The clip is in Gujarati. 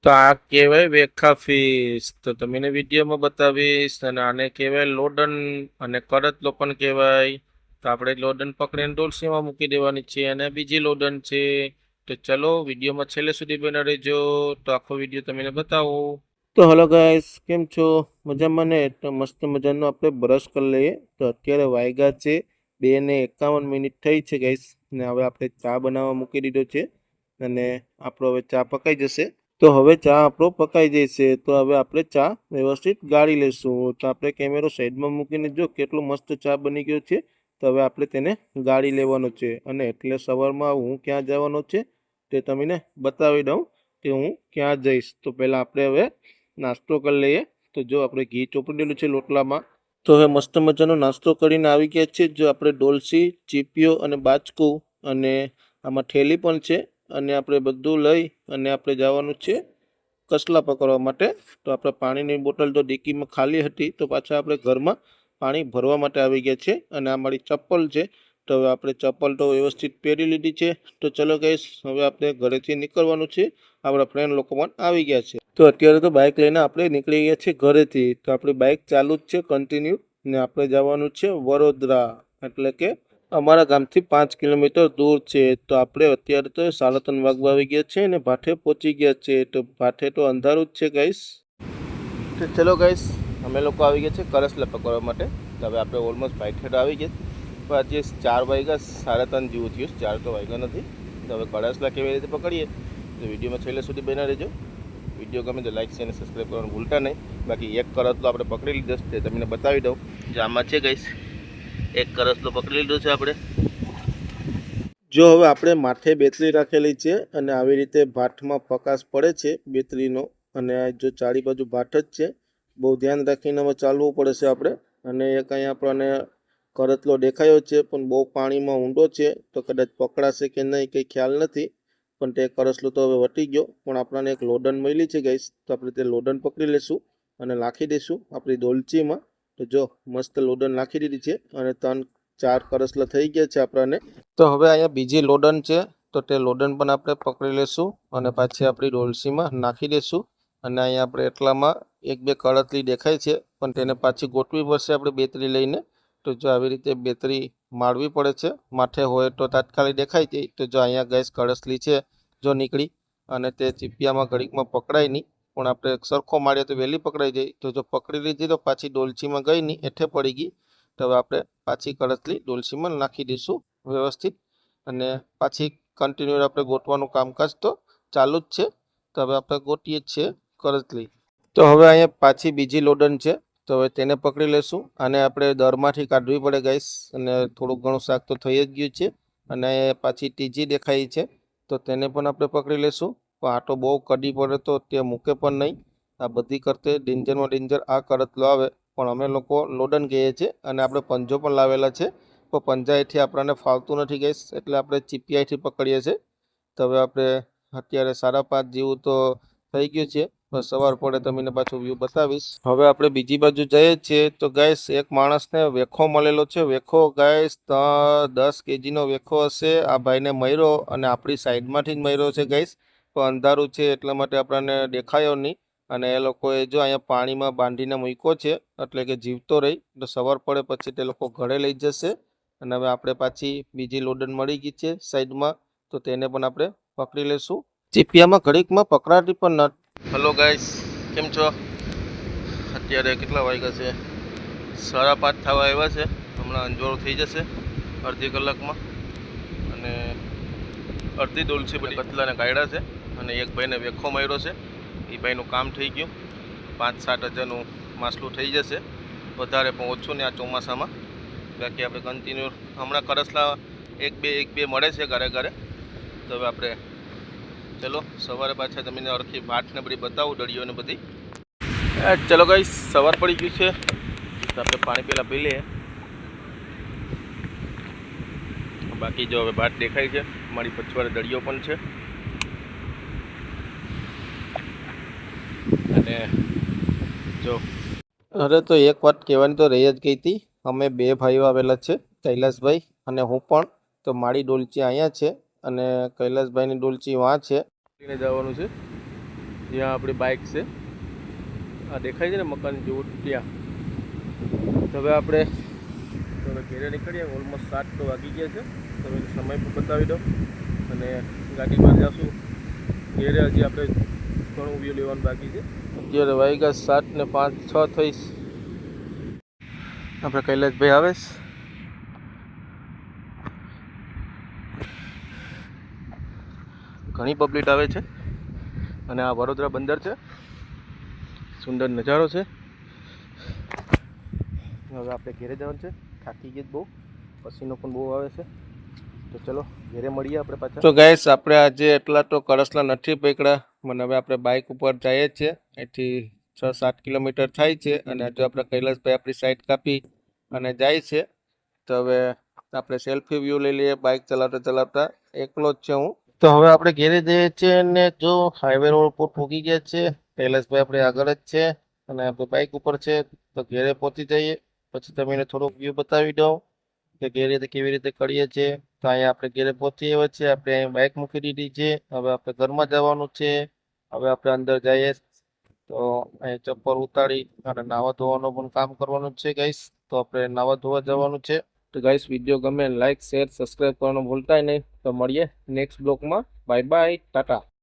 તો આ કહેવાય વેખા ફિશ. તો તમને વિડીયોમાં બતાવીશ. અને આને કહેવાય લોડન અને કરતલો પણ કહેવાય. તો આપણે લોડન પકડીને ડોલસીમાં મૂકી દેવાની છે અને બીજી લોડન છે. તો ચલો વિડીયોમાં છેલ્લે સુધી બના રહેજો. તો આખો વિડીયો તમને બતાવો. તો હલો ગાઈસ, કેમ છો? મજામાં ને? તો મસ્ત મજાનો આપણે બ્રશ કરી લઈએ. તો અત્યારે વાગ્યા છે 2:51 થઈ છે ગાઈસ. ને હવે આપણે ચા બનાવવા મૂકી દીધો છે અને આપણો હવે ચા પકાઈ જશે. તો હવે ચા આપણો પકાઈ જશે. તો હવે આપણે ચા વ્યવસ્થિત ગાળી લઈશું. તો આપણે કેમેરો સાઈડમાં મૂકીને જો કેટલો મસ્ત ચા બની ગયો છે. તો હવે આપણે તેને ગાળી લેવાનો છે. અને એટલે સવારમાં હું ક્યાં જવાનો છે તે તમને બતાવી દઉં કે હું ક્યાં જઈશ. તો પહેલાં આપણે હવે નાસ્તો કરી લઈએ. તો જો આપણે ઘી ચોપડી દીધું છે લોટલામાં. તો હવે મસ્ત મજાનો નાસ્તો કરીને આવી ગયા છે. જો આપણે ડોલસી, ચીપીઓ અને બાચકું અને આમાં થેલી પણ છે. અને આપણે બધું લઈ અને આપણે જવાનું છે કસલા પકડવા માટે. તો આપણે પાણીની બોટલ તો ડિક્કીમાં ખાલી હતી, તો પાછા આપણે ઘરમાં પાણી ભરવા માટે આવી ગયા છે. અને આ મારી ચપ્પલ છે. તો હવે આપણે ચપ્પલ તો વ્યવસ્થિત પહેરી લીધી છે. તો ચલો ગાઈસ, હવે આપણે ઘરેથી નીકળવાનું છે. આપણા ફ્રેન્ડ લોકો પણ આવી ગયા છે. તો અત્યારે તો બાઇક લઈને આપણે નીકળી ગયા છીએ ઘરેથી. તો આપણી બાઇક ચાલુ જ છે કન્ટિન્યુ. ને આપણે જવાનું છે વડોદરા, એટલે કે અમારા ગામથી 5 કિલોમીટર દૂર છે. તો આપણે અત્યારે તો 3:30 વાગવા આવી ગયા છે અને ભાઠે પહોંચી ગયા છે. તો ભાઠે તો અંધારું જ છે ગાઈસ. તો ચલો ગાઈસ, અમે લોકો આવી ગયા છે કરસલા પકડવા માટે. તો હવે આપણે ઓલમોસ્ટ ભાઠે તો આવી ગયા. પણ આજે 4 વાગ્યા 3:30 જેવું થયું. 4 તો વાગ્યા નથી. તો હવે કરસલા કેવી રીતે પકડીએ તો વિડીયોમાં છેલ્લે સુધી બના રહેજો. વિડીયો ગમે તો લાઈક છે અને સબસ્ક્રાઈબ કરવાનું ભૂલતા નહીં. બાકી એક કરસલો આપણે પકડી લીધો છે, તે તમને બતાવી દઉં. જે આમાં છે ગાઈસ, એક કરસલો પકડી લીધો છે આપણે. જો હવે આપણે માથે બેટરી રાખેલી છે અને આવી રીતે ભાઠમાં પ્રકાશ પડે છે બેટરીનો. અને જો ચારી બાજુ ભાઠ જ છે. બહુ ધ્યાન રાખીને હવે ચાલવું પડે છે આપણે. અને એક અહીંયા આપણને કરતલો દેખાયો છે, પણ બહુ પાણીમાં ઊંડો છે. તો કદાચ પકડાશે કે નહીં કંઈ ખ્યાલ નથી. પણ તે કરસલો તો હવે વટી ગયો. પણ આપણને એક લોડન મળી છે ગાઈસ. તો આપણે તે લોડન પકડી લઈશું અને નાખી દઈશું આપણી ડોલચીમાં. તો જો મસ્ત લોડન નાખી દીધી છે અને 3-4 કરસલા થઈ ગયા છે આપણને. તો હવે અહીંયા બીજી લોડન છે. તો તે લોડન પણ આપણે પકડી લઈશું અને પાછી આપણી ડોલસીમાં નાખી દઈશું. અને અહીંયા આપણે એટલામાં 1-2 કળતલી દેખાય છે, પણ તેને પાછી ગોઠવી પડશે આપણે બેટરી લઈને. તો જો આવી રીતે બેટરી મારવી પડે છે. માથે હોય તો તાત્કાલિક દેખાય જાય. તો જો અહીંયા ગેસ કળસલી છે, જો નીકળી. અને તે ચીપિયામાં ઘડીકમાં પકડાય નહીં, પણ આપણે સરખો મારીએ તો વહેલી પકડાઈ જાય. તો જો પકડી લીધી તો પાછી ડોલચીમાં ગઈ નહીં, હેઠે પડી ગઈ. તો હવે આપણે પાછી કળસલી ડોલચીમાં નાખી દઈશું વ્યવસ્થિત. અને પાછી કન્ટિન્યુ આપણે ગોઠવાનું કામકાજ તો ચાલુ જ છે. તો હવે આપણે ગોઠીએ જ છીએ કરતલી. તો હવે અહીંયા પાછી બીજી લોડન છે. તો હવે તેને પકડી લઈશું. અને આપણે દરમાંથી કાઢવી પડે ગાઈસ. અને થોડુંક ઘણું શાક તો થઈ જ ગયું છે. અને પાછી ત્રીજી દેખાય છે. તો તેને પણ આપણે પકડી લઈશું. પણ આ તો બહુ કડી પડે તો તે મૂકે પણ નહીં. આ બધી કરતે ડેન્જરમાં ડેન્જર આ કરતલો આવે. પણ અમે લોકો લોડન કહીએ છીએ અને આપણે પંજો પણ લાવેલા છે. પણ પંજાઈથી આપણને ફાવતું નથી ગાઈસ, એટલે આપણે ચીપિયાઈથી પકડીએ છીએ. તો હવે આપણે અત્યારે 5:30 જેવું તો થઈ ગયું છે. બસ સવાર પડે તમને પાછું વ્યૂ બતાવીશ. હવે આપણે બીજી બાજુ જઈએ છીએ. તો ગાઈસ, એક માણસને વેખો મળેલો છે. વેખો ગાઈસ 10 kgનો વેખો હશે. આ ભાઈને મર્યો અને આપણી સાઈડમાંથી જ મર્યો છે ગાઈસ. પણ અંધારું છે એટલા માટે આપણને દેખાયો નહીં. અને એ લોકોએ જો અહીંયા પાણીમાં બાંધીને મૂક્યો છે, એટલે કે જીવતો રહી. તો સવાર પડે પછી તે લોકો ઘરે લઈ જશે. અને હવે આપણે પાછી બીજી લોડન મળી ગઈ છે સાઈડમાં. તો તેને પણ આપણે પકડી લઈશું. ચીપિયામાં ઘડીકમાં પકડાતી પણ ન. હલો ગાઈસ, કેમ છો? અત્યારે કેટલા વાગ્યા છે? 5:30 થવા આવ્યા છે. હમણાં અંજોરો થઈ જશે અડધી કલાકમાં. અને અડધી ડોલસી બધી કતલાને કાઢ્યા છે. અને એક ભાઈને વેખો માર્યો છે. એ ભાઈનું કામ થઈ ગયું. 5-7 હજારનું માસલું થઈ જશે. વધારે પણ ઓછું ને આ ચોમાસામાં. બાકી આપણે કન્ટિન્યુ હમણાં કરસલા એક બે મળે છે ઘરે ઘરે. તો હવે આપણે ચલો સવારે પાછા તમને અરખી ભાત ને બધી બતાવું, દળીઓ ને બધી. ચલો ગાઈસ, સવાર પડી ગયું છે. તો આપણે પાણી પહેલાં પી લઈએ. બાકી જો હવે ભાત દેખાય છે. મારી પછવાડે દળીઓ પણ છે. અને જો અરે તો એક વાત કહેવાની તો રહી જ ગઈ હતી. અમે 2 ભાઈઓ આવેલા છે, કૈલાસભાઈ અને હું પણ. તો મારી ડોલચી અહીંયા છે અને કૈલાસભાઈની ડોલચી વાં છે. લઈને જવાનું છે. જ્યાં આપણી બાઇક છે, આ દેખાય છે ને મકાન જેવું ત્યાં. તો હવે આપણે ઘેરે નીકળીએ. ઓલમોસ્ટ 7 તો વાગી ગયા છે. તમે સમય પણ બતાવી દો અને ગાડીમાં જશું ઘેરે. હજી આપણે ઘણું વ્યૂ લેવાનું બાકી છે. અત્યારે વાગ્યા 7 ને 5 6 થઈશ. આપણે કૈલાસભાઈ આવે છે. ઘણી પબ્લિક આવે છે અને આ વડોદરા બંદર છે. સુંદર નજારો છે. હવે આપણે ઘેરે જવાનું છે. થાકી ગઈ બહુ, પસીનો પણ બહુ આવે છે. તો ચલો ઘેરે મળીએ આપણે પાછા. તો ગાઈસ આપણે આજે એટલા તો કળશલા નથી પકડ્યા. મને હવે આપણે બાઇક ઉપર જઈએ છીએ. અહીંથી 6-7 કિલોમીટર થાય છે અને હજુ આપણે કૈલાસભાઈ આપણી સાઈડ કાપી અને જાય છે. તો હવે આપણે સેલ્ફી વ્યૂ લઈ લઈએ. બાઇક ચલાવતા ચલાવતા એકલો જ છે હું. તો હવે આપણે ઘેરે જઈએ છીએ અને જો હાઈવે રોડ ઉપર પહોંચી ગયા છે. કૈલાસભાઈ આપણે આગળ જ છે અને આપણે બાઇક ઉપર છે. તો ઘેરે પહોંચી જઈએ પછી તમને થોડોક વ્યૂ બતાવી દઉં કે ઘેરે કેવી રીતે કરીએ છીએ. તો અહીંયા આપણે ઘેરે પહોંચી આવ્યા છે. આપણે અહીં બાઇક મૂકી દીધી છે. હવે આપણે ઘરમાં જવાનું છે. હવે આપણે અંદર જઈએ તો અહીં ચપ્પલ ઉતારી અને નાવા ધોવાનું પણ કામ કરવાનું છે ગાઈસ. તો આપણે નાવા ધોવા જવાનું છે. તો ગાઈસ વિડીયો ગમે લાઈક શેર સબસ્ક્રાઈબ કરવાનું ભૂલતા નહીં. તો મળીએ નેક્સ્ટ બ્લોગમાં. Bye bye, Tata.